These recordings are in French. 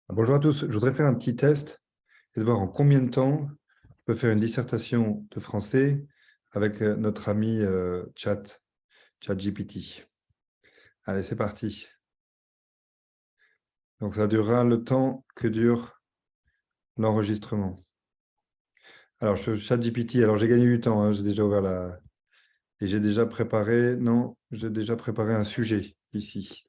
Bonjour à tous, je voudrais faire un petit test et de voir en combien de temps je peux faire une dissertation de français avec notre ami ChatGPT. Allez, c'est parti. Donc, ça durera le temps que dure l'enregistrement. Alors, ChatGPT, alors j'ai gagné du temps, hein, j'ai déjà ouvert la... Et j'ai déjà préparé, non, j'ai déjà préparé un sujet ici.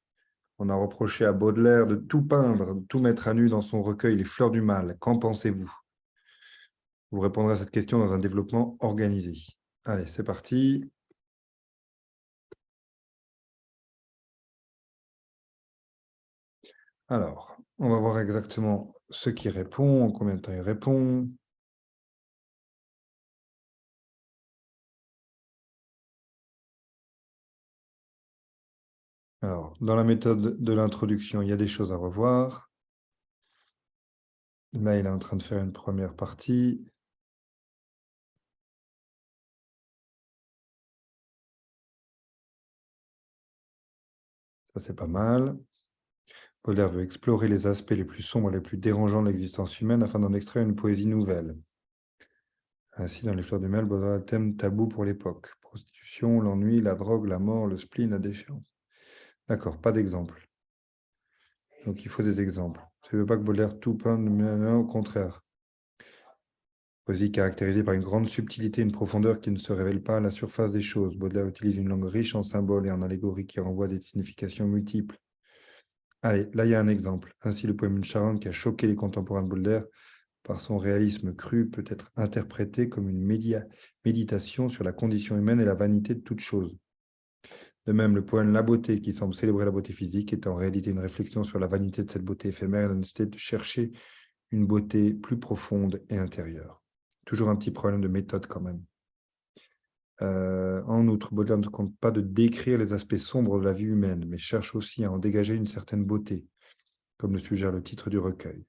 On a reproché à Baudelaire de tout peindre, de tout mettre à nu dans son recueil Les Fleurs du Mal. Qu'en pensez-vous? Vous répondrez à cette question dans un développement organisé. Allez, c'est parti. Alors, on va voir exactement ce qui répond, en combien de temps il répond. Alors, dans la méthode de l'introduction, il y a des choses à revoir. Là, il est en train de faire une première partie. Ça, c'est pas mal. Baudelaire veut explorer les aspects les plus sombres et les plus dérangeants de l'existence humaine afin d'en extraire une poésie nouvelle. Ainsi, dans Les Fleurs du Mal, Baudelaire a le thème tabou pour l'époque. Prostitution, l'ennui, la drogue, la mort, le spleen, la déchéance. D'accord, pas d'exemple. Donc, il faut des exemples. Je ne veux pas que Baudelaire tout peinte, mais au contraire. Poésie caractérisée par une grande subtilité et une profondeur qui ne se révèlent pas à la surface des choses. Baudelaire utilise une langue riche en symboles et en allégories qui renvoient à des significations multiples. Allez, là, il y a un exemple. Ainsi, le poème Une Charente qui a choqué les contemporains de Baudelaire par son réalisme cru peut être interprété comme une méditation sur la condition humaine et la vanité de toute chose. De même, le poème La beauté, qui semble célébrer la beauté physique, est en réalité une réflexion sur la vanité de cette beauté éphémère et la nécessité de chercher une beauté plus profonde et intérieure. Toujours un petit problème de méthode quand même. En outre, Baudelaire ne compte pas de décrire les aspects sombres de la vie humaine, mais cherche aussi à en dégager une certaine beauté, comme le suggère le titre du recueil.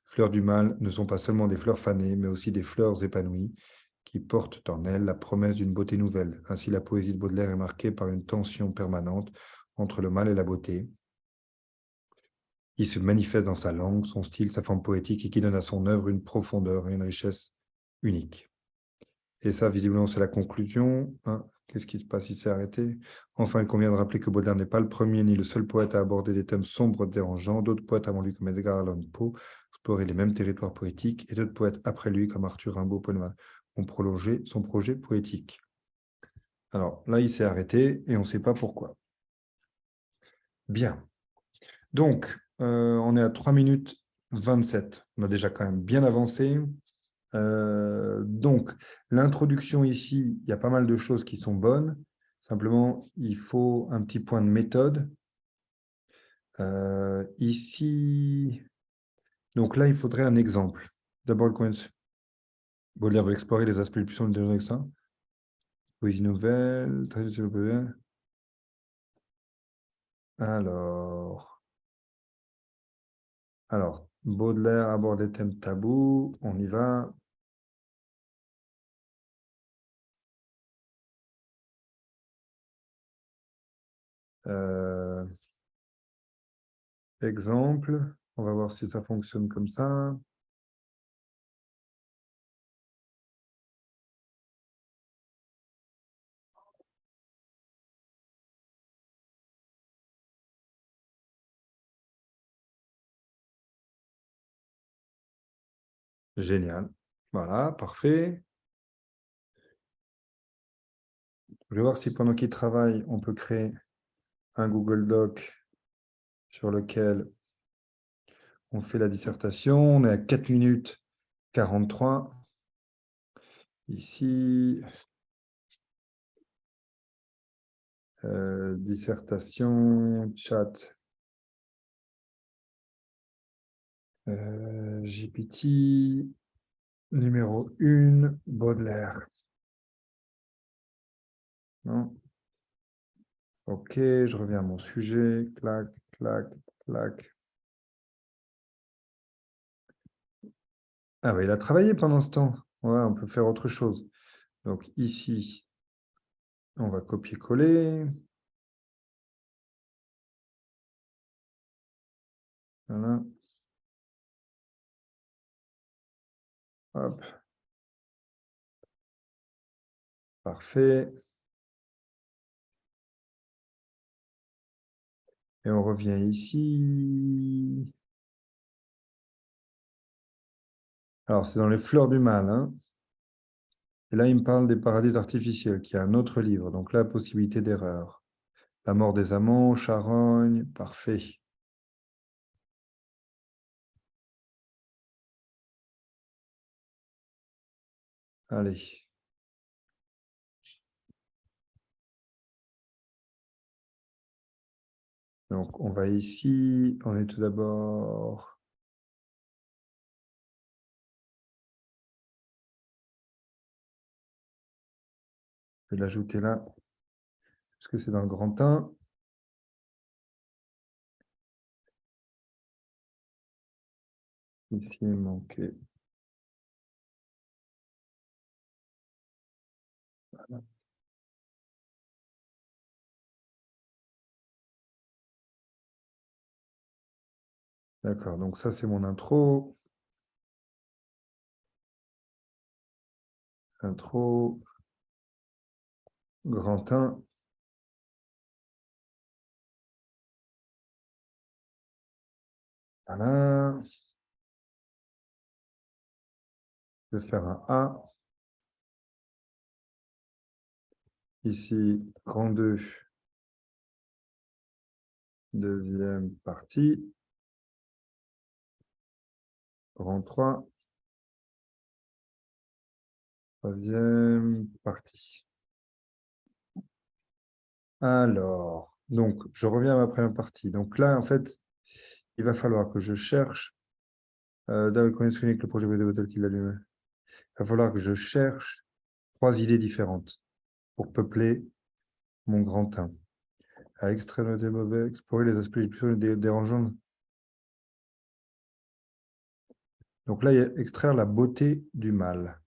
Fleurs du mal ne sont pas seulement des fleurs fanées, mais aussi des fleurs épanouies, qui portent en elles la promesse d'une beauté nouvelle. Ainsi, la poésie de Baudelaire est marquée par une tension permanente entre le mal et la beauté, qui se manifeste dans sa langue, son style, sa forme poétique, et qui donne à son œuvre une profondeur et une richesse uniques. Et ça, visiblement, c'est la conclusion. Hein. Qu'est-ce qui se passe? Il s'est arrêté. Enfin, il convient de rappeler que Baudelaire n'est pas le premier ni le seul poète à aborder des thèmes sombres, dérangeants. D'autres poètes avant lui, comme Edgar Allan Poe, exploraient les mêmes territoires poétiques, et d'autres poètes après lui, comme Arthur Rimbaud, Paul Marty, ont prolongé son projet poétique. Alors là, il s'est arrêté et on ne sait pas pourquoi. Bien. Donc, on est à 3 minutes 27. On a déjà quand même bien avancé. Donc, l'introduction ici, il y a pas mal de choses qui sont bonnes. Simplement, il faut un petit point de méthode. Ici, donc là, il faudrait un exemple. D'abord, le coin Baudelaire veut explorer les aspects les plus sombres de ça. Poésie nouvelle, traduction européenne. Alors, Baudelaire aborde les thèmes tabous. On y va. Euh, Exemple. On va voir si ça fonctionne comme ça. Génial. Voilà, parfait. Je vais voir si pendant qu'il travaille, on peut créer un Google Doc sur lequel on fait la dissertation. On est à 4 minutes 43. Ici, dissertation, chat, GPT, numéro 1, Baudelaire. Non. Ok, je reviens à mon sujet. Clac, clac, clac. Ah bah, il a travaillé pendant ce temps. Ouais, on peut faire autre chose. Donc ici, on va copier-coller. Voilà. Hop. Parfait. Et on revient ici. Alors, c'est dans les fleurs du mal. Hein. Et là, il me parle des paradis artificiels, qui est un autre livre. Donc là, possibilité d'erreur. La mort des amants, charogne, parfait. Allez. Donc, on va ici. On est tout d'abord... Je vais l'ajouter là. Parce que c'est dans le grand 1. Ici, il manquait. Voilà. D'accord, donc ça, c'est mon intro. Intro. Grand 1. Voilà. Je vais faire un A. Ici, grand 2. Deuxième partie. Grand 3. Troisième partie. Alors, donc, je reviens à ma première partie. Donc là, en fait, il va falloir que je cherche, David Cornelius le projet Botel qu'il allume. Il va falloir que je cherche 3 idées différentes pour peupler mon grand 1. À extraire des mauvais, explorer les aspects les plus dérangeants. Donc là, il y a extraire la beauté du mal.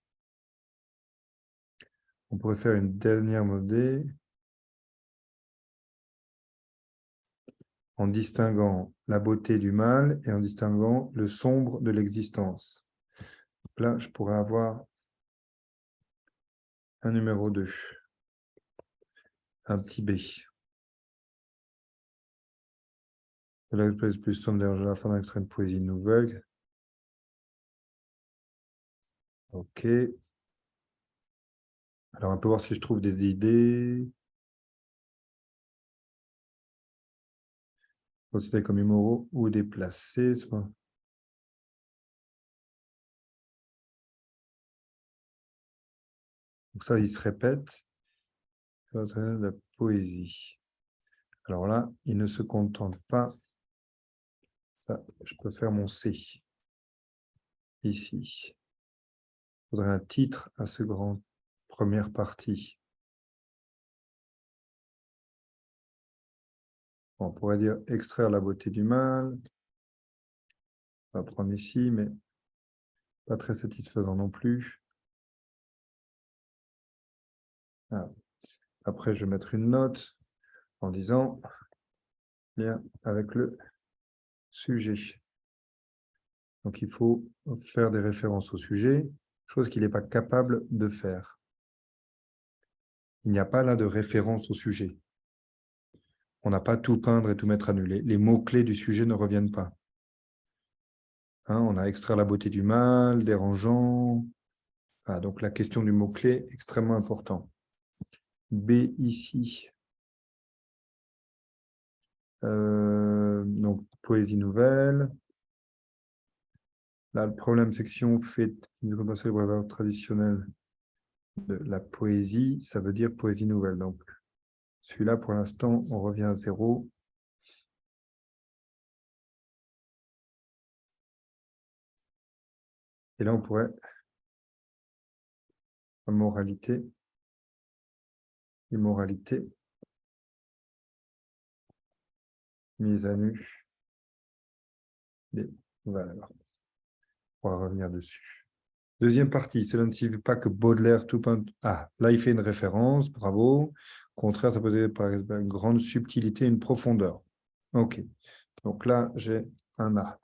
On pourrait faire une dernière modée en distinguant la beauté du mal et en distinguant le sombre de l'existence. Là, je pourrais avoir un numéro 2, un petit B. Là, plus sombre dérangeant la fin d'un extrait de poésie nouvelle. OK. Alors, on peut voir si je trouve des idées. Considérés comme immoraux ou déplacés. Donc ça, il se répète. De la poésie. Alors là, il ne se contente pas. Ça, je peux faire mon C. Ici. Il faudrait un titre à ce grand première partie. On pourrait dire extraire la beauté du mal. On va prendre ici, mais pas très satisfaisant non plus. Ah. Après, je vais mettre une note en disant lien avec le sujet. Donc, il faut faire des références au sujet, chose qu'il n'est pas capable de faire. Il n'y a pas là de référence au sujet. On n'a pas tout peindre et tout mettre annulé. Les mots-clés du sujet ne reviennent pas. Hein, on a extraire la beauté du mal, dérangeant. Ah, donc, la question du mot-clé, extrêmement important. B ici. Donc, poésie nouvelle. Là, le problème, c'est que si on fait une comparaison les brevets traditionnels de la poésie, ça veut dire poésie nouvelle. Donc, celui-là, pour l'instant, on revient à 0. Et là, on pourrait, moralité, immoralité, mise à nu, les valeurs. On va revenir dessus. Deuxième partie, cela ne signifie pas que Baudelaire tout peint. Ah, là, il fait une référence, bravo. Au contraire, ça peut être par exemple une grande subtilité, une profondeur. OK. Donc là, j'ai un A.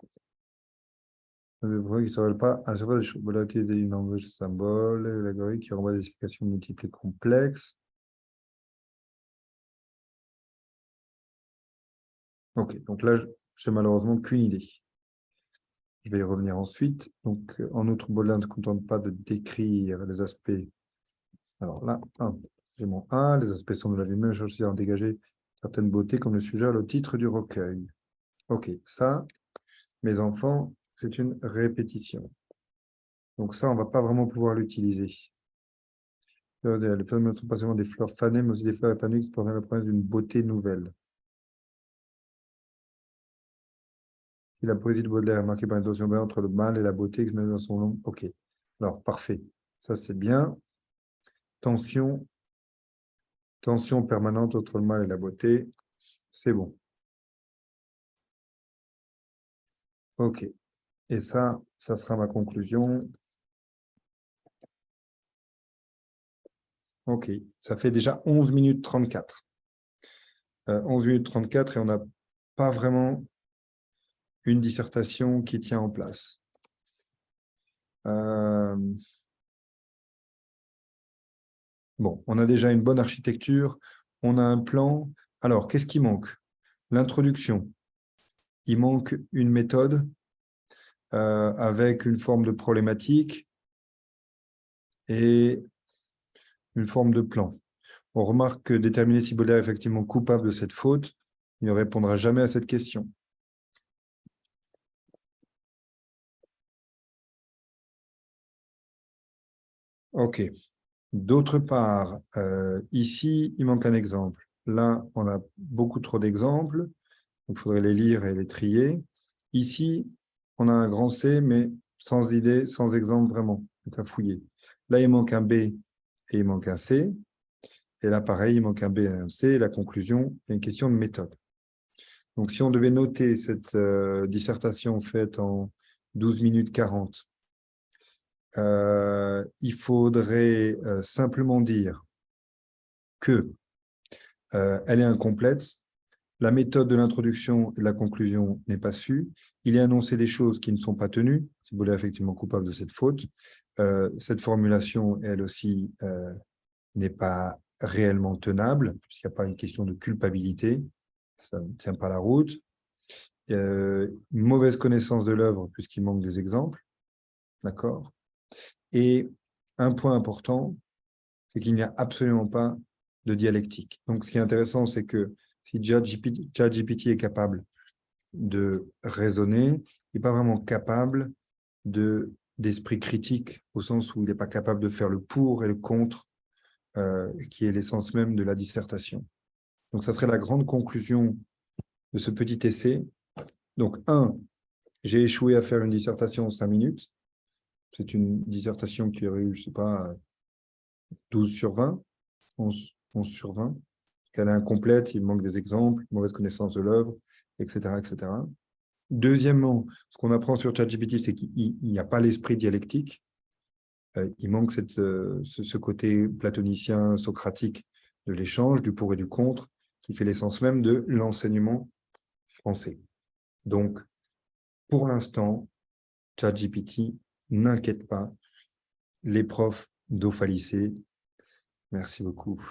Le programme qui ne se révèle pas à chaque fois des choses. Voilà, utiliser une langue symbole, l'algorithme qui renvoie des explications multiples et complexes. Ok, donc là, j'ai malheureusement qu'une idée. Je vais y revenir ensuite. Donc, en outre, Baudelaire ne se contente pas de décrire les aspects. Alors là, j'ai mon 1, les aspects sont de la vie même, je cherche à en dégager certaines beautés, comme le suggère le titre du recueil. Ok, ça, mes enfants, c'est une répétition. Donc ça, on ne va pas vraiment pouvoir l'utiliser. Les fleurs ne sont pas seulement des fleurs fanées, mais aussi des fleurs épanouies qui proviennent la promesse d'une beauté nouvelle. Si la poésie de Baudelaire est marquée par une tension entre le mal et la beauté exprimée dans son nom. Ok, alors parfait. Ça, c'est bien. Tension permanente entre le mal et la beauté. C'est bon. Ok. Et ça sera ma conclusion. Ok. Ça fait déjà 11 minutes 34. 11 minutes 34 et on n'a pas vraiment une dissertation qui tient en place. Bon, on a déjà une bonne architecture, on a un plan. Alors, qu'est-ce qui manque? L'introduction. Il manque une méthode avec une forme de problématique et une forme de plan. On remarque que déterminer si Baudelaire est effectivement coupable de cette faute, il ne répondra jamais à cette question. OK. D'autre part, ici, il manque un exemple. Là, on a beaucoup trop d'exemples. Il faudrait les lire et les trier. Ici, on a un grand C, mais sans idée, sans exemple vraiment. Donc à fouiller. Là, il manque un B et il manque un C. Et là, pareil, il manque un B et un C. Et la conclusion, il y a une question de méthode. Donc, si on devait noter cette dissertation faite en 12 minutes 40, il faudrait simplement dire que elle est incomplète, la méthode de l'introduction et de la conclusion n'est pas su, il est annoncé des choses qui ne sont pas tenues, si vous êtes effectivement coupable de cette faute, cette formulation, elle aussi, n'est pas réellement tenable, puisqu'il n'y a pas une question de culpabilité, ça ne tient pas la route, mauvaise connaissance de l'œuvre, puisqu'il manque des exemples, d'accord? Et un point important, c'est qu'il n'y a absolument pas de dialectique. Donc, ce qui est intéressant, c'est que si ChatGPT est capable de raisonner, il n'est pas vraiment capable d'esprit critique, au sens où il n'est pas capable de faire le pour et le contre, qui est l'essence même de la dissertation. Donc, ça serait la grande conclusion de ce petit essai. Donc, j'ai échoué à faire une dissertation en 5 minutes. C'est une dissertation qui aurait eu, je ne sais pas, 12 sur 20, 11 sur 20. Elle est incomplète, il manque des exemples, mauvaise connaissance de l'œuvre, etc., etc. Deuxièmement, ce qu'on apprend sur ChatGPT, c'est qu'il n'y a pas l'esprit dialectique. Il manque ce côté platonicien, socratique de l'échange, du pour et du contre, qui fait l'essence même de l'enseignement français. Donc, pour l'instant, ChatGPT n'inquiète pas les profs d'OFA Lycée. Merci beaucoup.